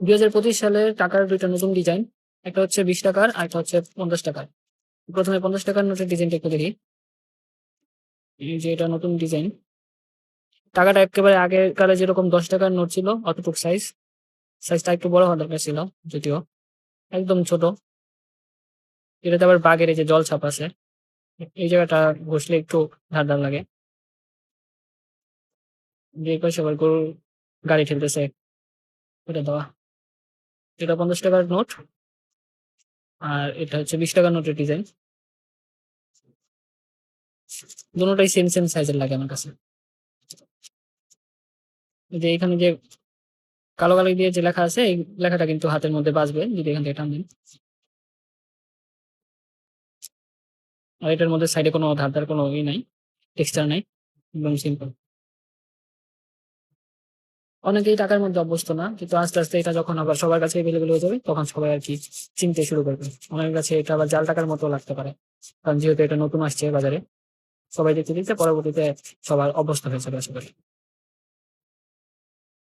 2025 সালের টাকার দুইটা নতুন ডিজাইন, একটা হচ্ছে 20 টাকার আর একটা হচ্ছে 50 টাকার। প্রথমে 50 টাকার নোটের ডিজাইনটা একটু দেখি। এই যে এটা নতুন ডিজাইন। টাকাটা একেবারে আগের কালে যেরকম 10 টাকার নোট ছিল অতটুক সাইজ, সাইজটা একটু বড় হওয়ার দরকার ছিল, যদিও একদম ছোট। এটাতে আবার বাঘের এই যে জল ছাপ আছে, এই জায়গাটা ঘষলে একটু ধার ধার লাগে। যে পাশে আবার গরুর গাড়ি ঠেলতেছে, ওটা দেওয়া। এটা 50 টাকার নোট, আর এটা হচ্ছে 20 টাকার নোটের ডিজাইন। দুটোটাই সেম সেম সাইজের লাগে আমার কাছে। এই যে এখানে যে কালো কালি দিয়ে যে লেখা আছে, এই লেখাটা কিন্তু হাতের মধ্যে বাজবে যদি এখান থেকে টান দেন। আর এটার মধ্যে সাইডে কোনো ধার ধার কোনো ই নাই, টেক্সচার নাই, একদম সিম্পল। অনেকেই টাকার মধ্যে অভ্যস্ত না, কিন্তু আস্তে আস্তে এটা যখন আবার সবার কাছে এভেলেবেল হয়ে যাবে তখন সবাই আর কি চিনতে শুরু করবে। অনেকের কাছে এটা আবার জাল টাকার মতো লাগতে পারে, কারণ যেহেতু এটা নতুন আসছে বাজারে, সবাই দেখতে দেখতে পরবর্তীতে সবার অভ্যস্ত হয়ে যাবে আশা করি।